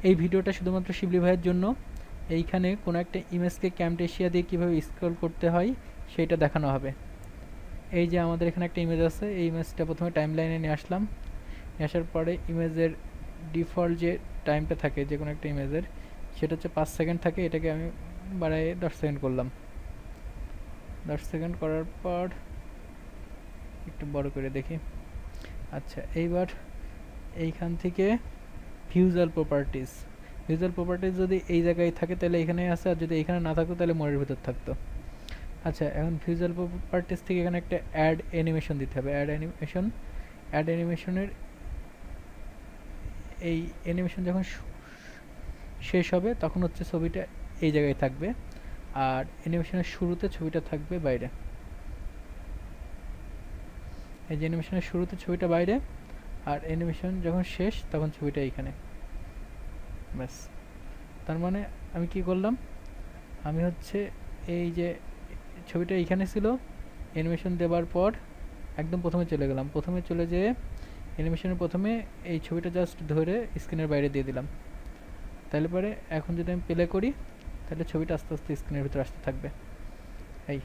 এই ভিডিওটা শুধুমাত্র শিবলি ভাইয়ের জন্য। এইখানে কোনো একটা ইমেজকে ক্যামটেশিয়া দিয়ে কীভাবে স্ক্রল করতে হয় সেইটা দেখানো হবে। এই যে আমাদের এখানে একটা ইমেজ আছে, এই ইমেজটা প্রথমে টাইম লাইনে নিয়ে আসলাম। নিয়ে আসার পরে ইমেজের ডিফল্ট যে টাইমটা থাকে যে কোনো একটা ইমেজের, সেটা হচ্ছে 5 সেকেন্ড থাকে। এটাকে আমি বাড়াই 10 সেকেন্ড করলাম। 10 সেকেন্ড করার পর একটু বড় করে দেখি। আচ্ছা, এইবার এইখান থেকে ভিজুয়াল প্রপার্টিজ, ভিজুয়াল প্রপার্টিজ যদি এই জায়গায় থাকে তাহলে এখানে আছে, আর যদি এখানে না থাকতো তাহলে মোড়ের ভিতর থাকতো। আচ্ছা, এখন ভিজুয়াল প্রপার্টিজ থেকে এখানে একটা অ্যাড অ্যানিমেশন দিতে হবে। অ্যাড অ্যানিমেশনের এই অ্যানিমেশন যখন শেষ হবে তখন হচ্ছে ছবিটা এই জায়গায় থাকবে, আর অ্যানিমেশনের শুরুতে ছবিটা থাকবে বাইরে। এই যে অ্যানিমেশনের শুরুতে ছবিটা বাইরে, আর অ্যানিমেশন যখন শেষ তখন ছবিটা এইখানে। ব্যাস, তার মানে আমি কি করলাম, আমি হচ্ছে এই যে ছবিটা এইখানে ছিল, অ্যানিমেশন দেওয়ার পর একদম প্রথমে চলে গেলাম। প্রথমে চলে যেয়ে অ্যানিমেশনের প্রথমে এই ছবিটা জাস্ট ধরে স্ক্রিনের বাইরে দিয়ে দিলাম। তাহলে পরে এখন যদি আমি প্লে করি তাহলে ছবিটা আস্তে আস্তে স্ক্রিনের ভিতরে আসতে থাকবে। এই